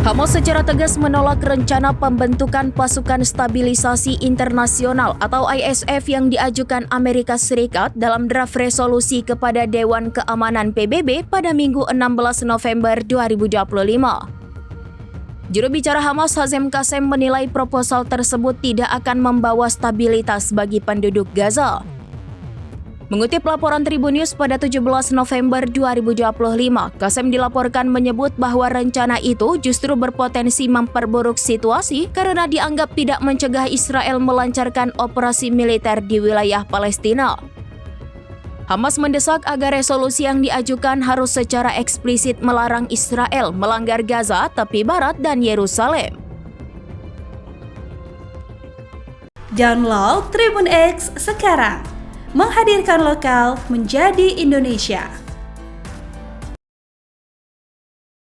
Hamas secara tegas menolak rencana pembentukan Pasukan Stabilisasi Internasional atau ISF yang diajukan Amerika Serikat dalam draft resolusi kepada Dewan Keamanan PBB pada Minggu 16 November 2025. Juru bicara Hamas Hazem Qassem menilai proposal tersebut tidak akan membawa stabilitas bagi penduduk Gaza. Mengutip laporan Tribun News pada 17 November 2025, Qassem dilaporkan menyebut bahwa rencana itu justru berpotensi memperburuk situasi karena dianggap tidak mencegah Israel melancarkan operasi militer di wilayah Palestina. Hamas mendesak agar resolusi yang diajukan harus secara eksplisit melarang Israel melanggar Gaza, tepi barat, dan Yerusalem. Download Tribun X sekarang, menghadirkan lokal menjadi Indonesia.